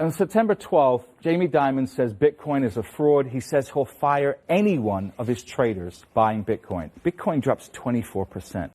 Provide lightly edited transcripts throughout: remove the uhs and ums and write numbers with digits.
On September 12th, Jamie Dimon says Bitcoin is a fraud. He says he'll fire any one of his traders buying Bitcoin. Bitcoin drops 24%.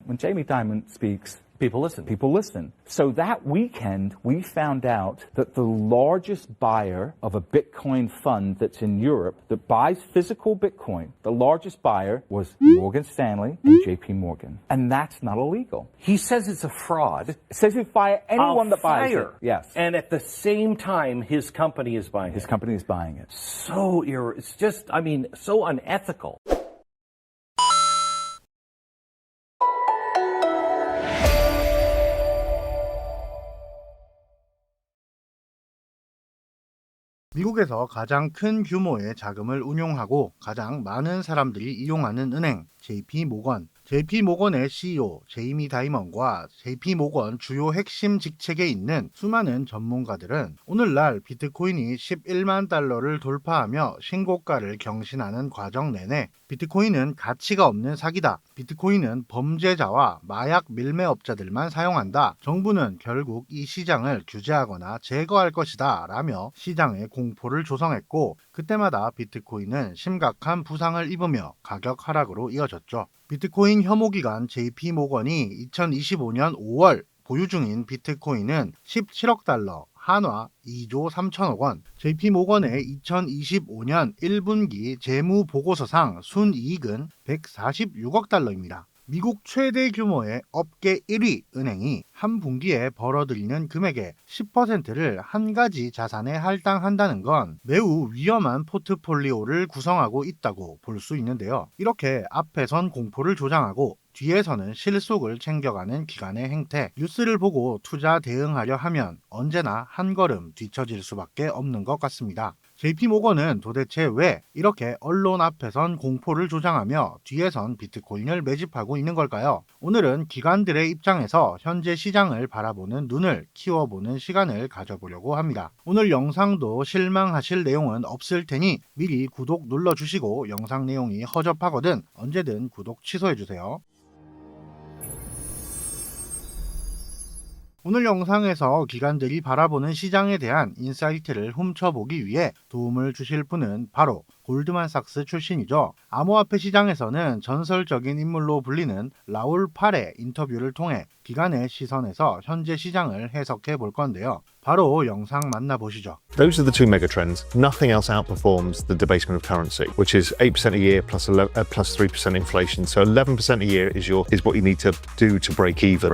When Jamie Dimon speaks, people listen. People listen. So that weekend, we found out that the largest buyer of a Bitcoin fund that's in Europe that buys physical Bitcoin, the largest buyer was Morgan Stanley and JP Morgan. And that's not illegal. He says it's a fraud. It says he'll fire anyone that buys it. Yes. And at the same time, his company is buying it. His company is buying it. It's just, so unethical. 미국에서 가장 큰 규모의 자금을 운용하고 가장 많은 사람들이 이용하는 은행, JP모건. JP모건의 CEO 제이미 다이먼과 JP모건 주요 핵심 직책에 있는 수많은 전문가들은 오늘날 비트코인이 11만 달러를 돌파하며 신고가를 경신하는 과정 내내 비트코인은 가치가 없는 사기다. 비트코인은 범죄자와 마약 밀매업자들만 사용한다. 정부는 결국 이 시장을 규제하거나 제거할 것이다. 라며 시장에 공포를 조성했고 그때마다 비트코인은 심각한 부상을 입으며 가격 하락으로 이어졌죠. 비트코인 혐오기관 JP모건이 2025년 5월 보유 중인 비트코인은 17억 달러, 한화 2조 3천억 원, JP모건의 2025년 1분기 재무보고서상 순이익은 146억 달러입니다. 미국 최대 규모의 업계 1위 은행이 한 분기에 벌어들이는 금액의 10%를 한 가지 자산에 할당한다는 건 매우 위험한 포트폴리오를 구성하고 있다고 볼 수 있는데요. 이렇게 앞에선 공포를 조장하고 뒤에서는 실속을 챙겨가는 기관의 행태, 뉴스를 보고 투자 대응하려 하면 언제나 한 걸음 뒤처질 수밖에 없는 것 같습니다. JP모건은 도대체 왜 이렇게 언론 앞에선 공포를 조장하며 뒤에선 비트코인을 매집하고 있는 걸까요? 오늘은 기관들의 입장에서 현재 시장을 바라보는 눈을 키워보는 시간을 가져보려고 합니다. 오늘 영상도 실망하실 내용은 없을 테니 미리 구독 눌러주시고 영상 내용이 허접하거든 언제든 구독 취소해주세요. 오늘 영상에서 기관들이 바라보는 시장에 대한 인사이트를 훔쳐보기 위해 도움을 주실 분은 바로 골드만삭스 출신이죠. 암호화폐 시장에서는 전설적인 인물로 불리는 라울 팔의 인터뷰를 통해 기관의 시선에서 현재 시장을 해석해 볼 건데요. 바로 영상 만나보시죠. Those are the two mega trends. Nothing else outperforms the debasement of currency, which is 8% a year plus 3% inflation. So 11% a year is what you need to do to break even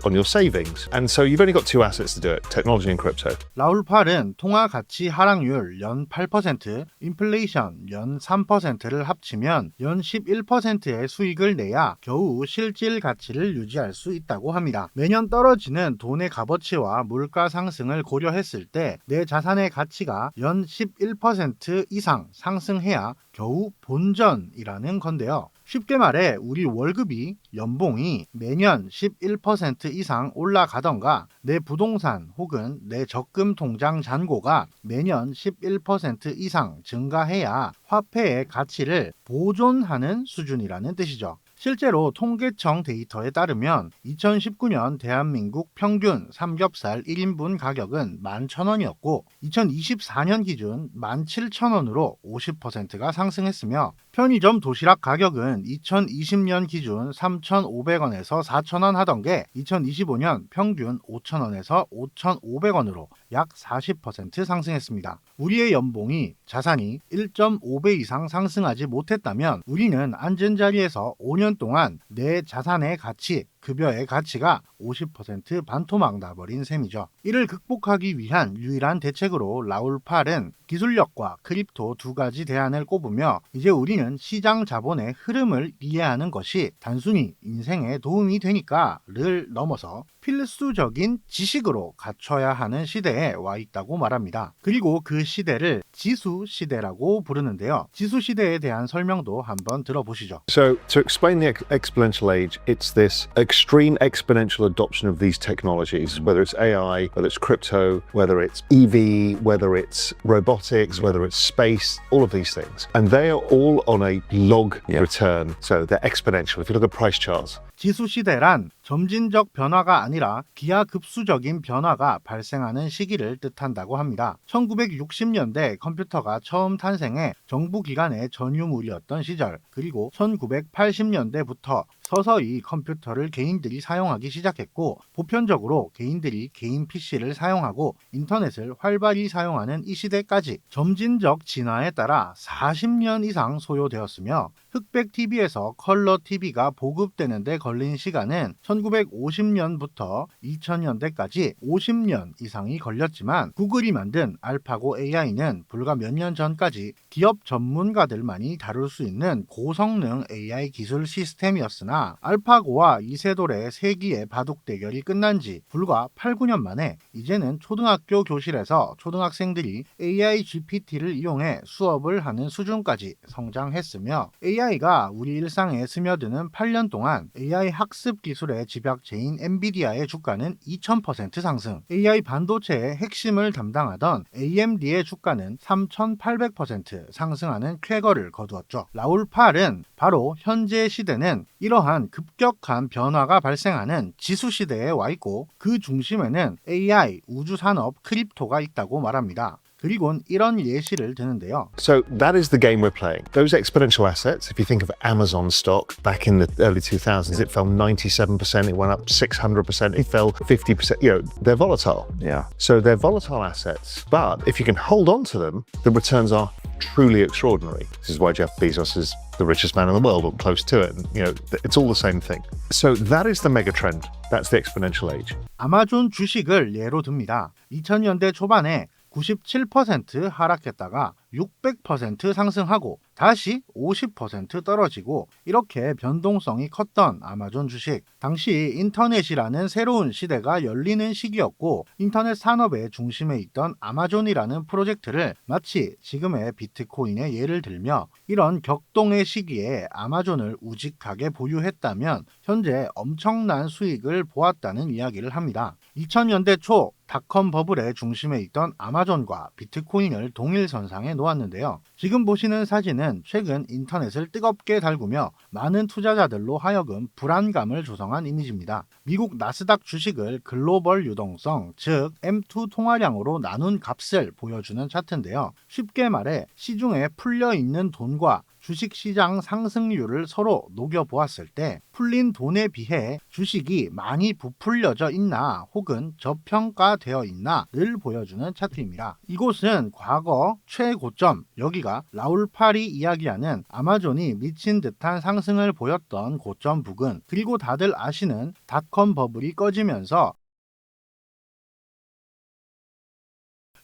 on your savings. And so you've only got two assets to do it, technology and crypto. 라울 팔은 통화 가치 하락률 연 8%, 인플레이션 연 3%를 합치면 연 11%의 수익을 내야 겨우 실질 가치를 유지할 수 있다고 합니다. 매년 떨어지는 돈의 값어치와 물가 상승을 고려했을 때 내 자산의 가치가 연 11% 이상 상승해야 겨우 본전이라는 건데요. 쉽게 말해 우리 월급이 연봉이 매년 11% 이상 올라가던가 내 부동산 혹은 내 적금 통장 잔고가 매년 11% 이상 증가해야 화폐의 가치를 보존하는 수준이라는 뜻이죠. 실제로 통계청 데이터에 따르면 2019년 대한민국 평균 삼겹살 1인분 가격은 11,000원이었고 2024년 기준 17,000원으로 50%가 상승했으며 편의점 도시락 가격은 2020년 기준 3,500원에서 4,000원 하던 게 2025년 평균 5,000원에서 5,500원으로 약 40% 상승했습니다. 우리의 연봉이 자산이 1.5배 이상 상승하지 못했다면 우리는 앉은 자리에서 5년 동안 내 자산의 가치, 급여의 가치가 50% 반토막 나버린 셈이죠. 이를 극복하기 위한 유일한 대책으로 라울 팔은 기술력과 크립토 두 가지 대안을 꼽으며 이제 우리는 시장 자본의 흐름을 이해하는 것이 단순히 인생에 도움이 되니까를 넘어서 필수적인 지식으로 갖춰야 하는 시대에 와 있다고 말합니다. 그리고 그 시대를 지수 시대라고 부르는데요. 지수 시대에 대한 설명도 한번 들어보시죠. So to explain the exponential age, it's this extreme exponential adoption of these technologies, whether it's AI, whether it's crypto, whether it's EV, whether it's robotics, whether it's space, all of these things. And they are all on a log return. So they're exponential. If you look at price charts. 지수 시대란 점진적 변화가 아니라 기하급수적인 변화가 발생하는 시기를 뜻한다고 합니다. 1960년대 컴퓨터가 처음 탄생해 정부 기관의 전유물이었던 시절, 그리고 1980년대부터 서서히 컴퓨터를 개인들이 사용하기 시작했고, 보편적으로 개인들이 개인 PC를 사용하고 인터넷을 활발히 사용하는 이 시대까지 점진적 진화에 따라 40년 이상 소요되었으며, 흑백 TV에서 컬러 TV가 보급되는 데 걸린 시간은 1950년부터 2000년대까지 50년 이상이 걸렸지만, 구글이 만든 알파고 AI는 불과 몇 년 전까지 기업 전문가들만이 다룰 수 있는 고성능 AI 기술 시스템이었으나, 알파고와 이세돌의 세기의 바둑 대결이 끝난 지 불과 8, 9년 만에 이제는 초등학교 교실에서 초등학생들이 AI GPT를 이용해 수업을 하는 수준까지 성장했으며, AI가 우리 일상에 스며드는 8년 동안 AI 학습 기술의 집약체인 엔비디아의 주가는 2000% 상승, AI 반도체의 핵심을 담당하던 AMD의 주가는 3800% 상승하는 쾌거를 거두었죠. 라울 팔은 바로 현재 시대는 이러한 급격한 변화가 발생하는 지수 시대에 와 있고, 그 중심에는 AI, 우주산업, 크립토가 있다고 말합니다. 그리곤 이런 예시를 드는데요. So that is the game we're playing. Those exponential assets, if you think of Amazon stock back in the early 2000s, it fell 97%, it went up 600%, it fell 50%. You know, they're volatile. Yeah. So they're volatile assets, but if you can hold on to them, the returns are truly extraordinary. This is why Jeff Bezos is the richest man in the world, or close to it. And, you know, it's all the same thing. So that is the mega trend. That's the exponential age. 아마존 주식을 예로 듭니다. 2000년대 초반에 97% 하락했다가 600% 상승하고 다시 50% 떨어지고, 이렇게 변동성이 컸던 아마존 주식. 당시 인터넷이라는 새로운 시대가 열리는 시기였고, 인터넷 산업의 중심에 있던 아마존이라는 프로젝트를 마치 지금의 비트코인의 예를 들며, 이런 격동의 시기에 아마존을 우직하게 보유했다면 현재 엄청난 수익을 보았다는 이야기를 합니다. 2000년대 초 닷컴 버블의 중심에 있던 아마존과 비트코인을 동일선상에 놓았는데요. 지금 보시는 사진은 최근 인터넷을 뜨겁게 달구며 많은 투자자들로 하여금 불안감을 조성한 이미지입니다. 미국 나스닥 주식을 글로벌 유동성, 즉 M2 통화량으로 나눈 값을 보여주는 차트인데요. 쉽게 말해 시중에 풀려있는 돈과 주식시장 상승률을 서로 녹여보았을 때 풀린 돈에 비해 주식이 많이 부풀려져 있나 혹은 저평가되어 있나를 보여주는 차트입니다. 이곳은 과거 최고점, 여기가 라울 팔이 이야기하는 아마존이 미친 듯한 상승을 보였던 고점 부근, 그리고 다들 아시는 닷컴 버블이 꺼지면서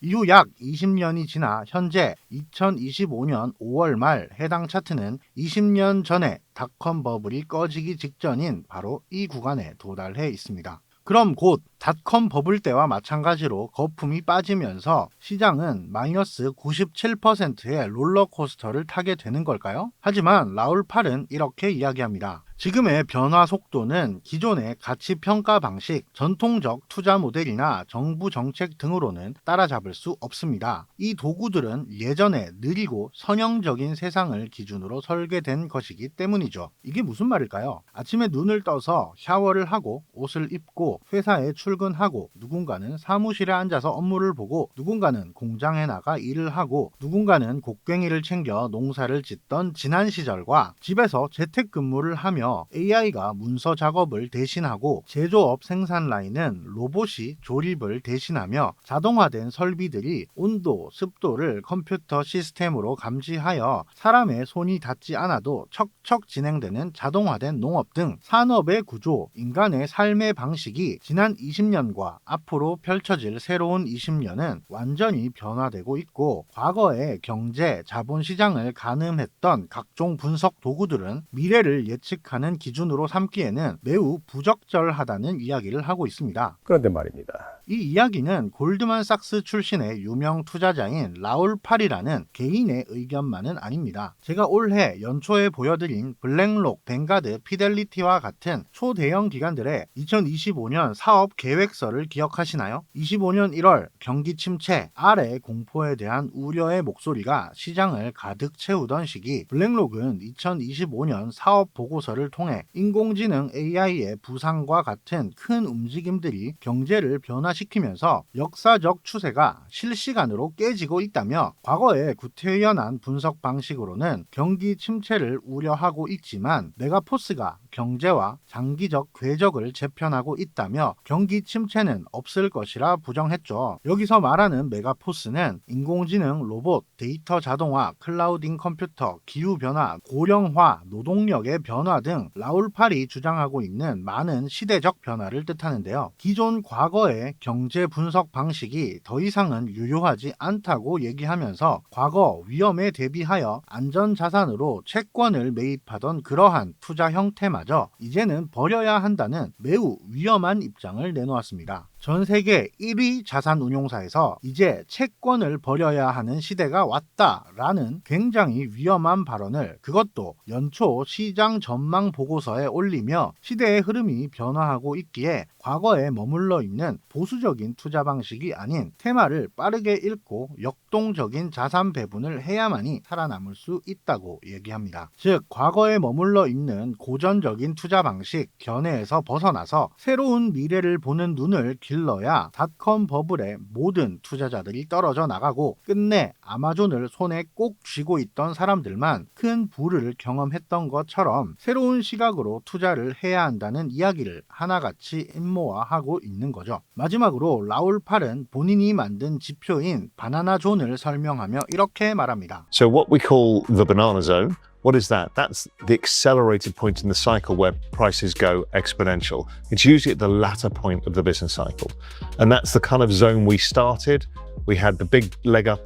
이후 약 20년이 지나 현재 2025년 5월 말 해당 차트는 20년 전에 닷컴 버블이 꺼지기 직전인 바로 이 구간에 도달해 있습니다. 그럼 곧 닷컴 버블 때와 마찬가지로 거품이 빠지면서 시장은 마이너스 97%의 롤러코스터를 타게 되는 걸까요? 하지만 라울 팔은 이렇게 이야기합니다. 지금의 변화 속도는 기존의 가치 평가 방식, 전통적 투자 모델이나 정부 정책 등으로는 따라잡을 수 없습니다. 이 도구들은 예전에 느리고 선형적인 세상을 기준으로 설계된 것이기 때문이죠. 이게 무슨 말일까요? 아침에 눈을 떠서 샤워를 하고 옷을 입고 회사에 출근하고, 누군가는 사무실에 앉아서 업무를 보고, 누군가는 공장에 나가 일을 하고, 누군가는 곡괭이를 챙겨 농사를 짓던 지난 시절과, 집에서 재택근무를 하며 AI가 문서 작업을 대신하고, 제조업 생산 라인은 로봇이 조립을 대신하며, 자동화된 설비들이 온도, 습도를 컴퓨터 시스템으로 감지하여 사람의 손이 닿지 않아도 척척 진행되는 자동화된 농업 등 산업의 구조, 인간의 삶의 방식이 지난 20년과 앞으로 펼쳐질 새로운 20년은 완전히 변화되고 있고, 과거의 경제, 자본시장을 가늠했던 각종 분석 도구들은 미래를 예측하는 기준으로 삼기에는 매우 부적절하다는 이야기를 하고 있습니다. 그런데 말입니다. 이 이야기는 골드만삭스 출신의 유명 투자자인 라울 팔이라는 개인의 의견만은 아닙니다. 제가 올해 연초에 보여드린 블랙록, 뱅가드, 피델리티와 같은 초대형 기관들의 2025년 사업 계획서를 기억하시나요? 25년 1월 경기 침체, 아래 공포에 대한 우려의 목소리가 시장을 가득 채우던 시기, 블랙록은 2025년 사업 보고서를 통해 인공지능 AI의 부상과 같은 큰 움직임들이 경제를 변화시키면서 역사적 추세가 실시간으로 깨지고 있다며, 과거의 구태의연한 분석 방식으로는 경기 침체를 우려하고 있지만 메가포스가 경제와 장기적 궤적을 재편하고 있다며 경기 침체는 없을 것이라 부정했죠. 여기서 말하는 메가포스는 인공지능, 로봇, 데이터 자동화, 클라우딩 컴퓨터, 기후변화, 고령화, 노동력의 변화 등 라울 팔이 주장하고 있는 많은 시대적 변화를 뜻하는데요. 기존 과거의 경제 분석 방식이 더 이상은 유효하지 않다고 얘기하면서 과거 위험에 대비하여 안전자산으로 채권을 매입하던 그러한 투자 형태마저 이제는 버려야 한다는 매우 위험한 입장을 내놓았습니다. 전 세계 1위 자산운용사에서 이제 채권을 버려야 하는 시대가 왔다라는 굉장히 위험한 발언을, 그것도 연초 시장 전망 보고서에 올리며 시대의 흐름이 변화하고 있기에 과거에 머물러 있는 보수적인 투자 방식이 아닌 테마를 빠르게 읽고 역동적인 자산 배분을 해야만이 살아남을 수 있다고 얘기합니다. 즉, 과거에 머물러 있는 고전적인 투자 방식, 견해에서 벗어나서 새로운 미래를 보는 눈을 길러야 닷컴 버블의 모든 투자자들이 떨어져 나가고 끝내 아마존을 손에 꼭 쥐고 있던 사람들만 큰 부를 경험했던 것처럼 새로운 시각으로 투자를 해야 한다는 이야기를 하나같이 입모아하고 있는 거죠. 마지막으로 라울 팔은 본인이 만든 지표인 바나나 존을 설명하며 이렇게 말합니다. So what we call the banana zone, what is that? That's the accelerated point in the cycle where prices go exponential. It's usually at the latter point of the business cycle. And that's the kind of zone we started. We had the big leg up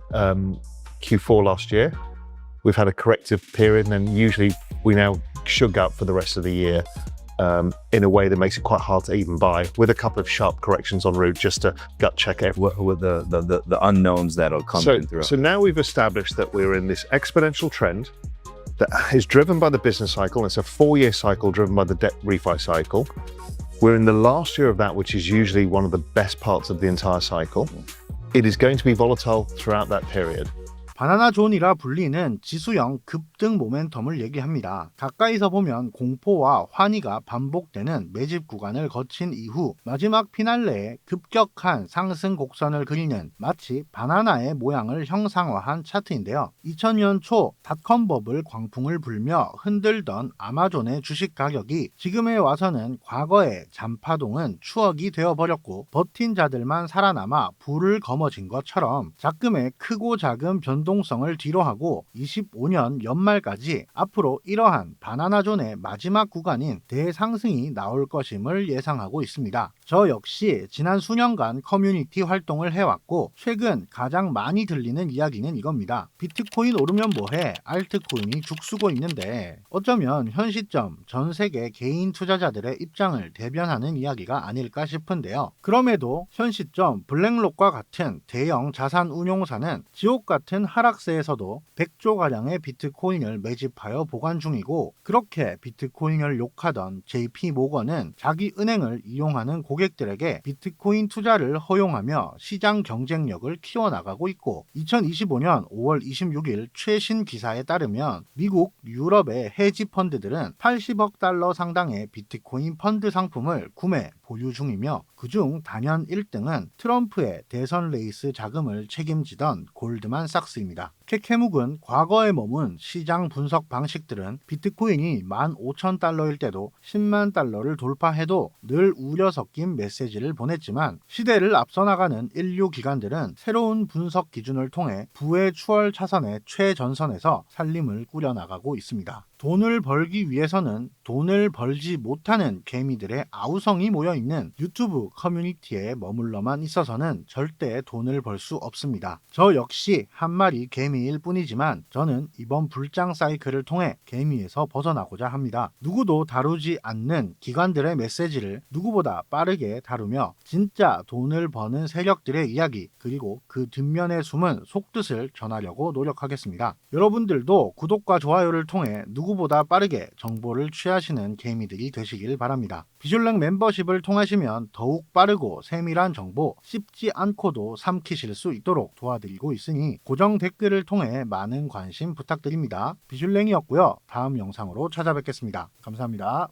Q4 last year. We've had a corrective period, and then usually we now should go up for the rest of the year in a way that makes it quite hard to even buy, with a couple of sharp corrections en route just to gut check everything. What with the unknowns that'll come in through. So now we've established that we're in this exponential trend that is driven by the business cycle. It's a 4-year cycle driven by the debt refi cycle. We're in the last year of that, which is usually one of the best parts of the entire cycle. It is going to be volatile throughout that period. 바나나 존이라 불리는 지수형 급등 모멘텀을 얘기합니다. 가까이서 보면 공포와 환희가 반복되는 매집 구간을 거친 이후 마지막 피날레에 급격한 상승 곡선을 그리는 마치 바나나의 모양을 형상화한 차트인데요. 2000년 초 닷컴 버블 광풍을 불며 흔들던 아마존의 주식 가격이 지금에 와서는 과거의 잔파동은 추억이 되어버렸고 버틴 자들만 살아남아 불을 거머쥔 것처럼 작금의 크고 작은 변동성을 뒤로하고 25년 연말까지 앞으로 이러한 바나나존의 마지막 구간인 대상승이 나올 것임을 예상하고 있습니다. 저 역시 지난 수년간 커뮤니티 활동을 해왔고 최근 가장 많이 들리는 이야기는 이겁니다. 비트코인 오르면 뭐해? 알트코인이 죽쓰고 있는데, 어쩌면 현 시점 전 세계 개인 투자자들의 입장을 대변하는 이야기가 아닐까 싶은데요. 그럼에도 현 시점 블랙록과 같은 대형 자산 운용사는 지옥 같은 하락세에서도 100조가량의 비트코인을 매집하여 보관 중이고, 그렇게 비트코인을 욕하던 JP 모건은 자기 은행을 이용하는 고객들에게 비트코인 투자를 허용하며 시장 경쟁력을 키워나가고 있고, 2025년 5월 26일 최신 기사에 따르면 미국, 유럽의 헤지 펀드들은 80억 달러 상당의 비트코인 펀드 상품을 구매, 보유 중이며 그중 단연 1등은 트럼프의 대선 레이스 자금을 책임지던 골드만삭스입니다. 캐캐묵은 과거에 머문 시장 분석 방식들은 비트코인이 15,000달러일 때도 10만 달러를 돌파해도 늘 우려 섞인 메시지를 보냈지만, 시대를 앞서 나가는 인류 기관들은 새로운 분석 기준을 통해 부의 추월 차선의 최전선에서 살림을 꾸려나가고 있습니다. 돈을 벌기 위해서는 돈을 벌지 못하는 개미들의 아우성이 모여있는 유튜브 커뮤니티에 머물러만 있어서는 절대 돈을 벌 수 없습니다. 저 역시 한 마리 개미일 뿐이지만 저는 이번 불장 사이클을 통해 개미에서 벗어나고자 합니다. 누구도 다루지 않는 기관들의 메시지를 누구보다 빠르게 다루며 진짜 돈을 버는 세력들의 이야기 그리고 그 뒷면에 숨은 속뜻을 전하려고 노력하겠습니다. 여러분들도 구독과 좋아요를 통해 누구보다 빠르게 정보를 취하시는 개미들이 되시길 바랍니다. 비졸랭 멤버십을 통하시면 더욱 빠르고 세밀한 정보 씹지 않고도 삼키실 수 있도록 도와드리고 있으니 고정 댓글을 통해 많은 관심 부탁드립니다. 비졸랭이었고요. 다음 영상으로 찾아뵙겠습니다. 감사합니다.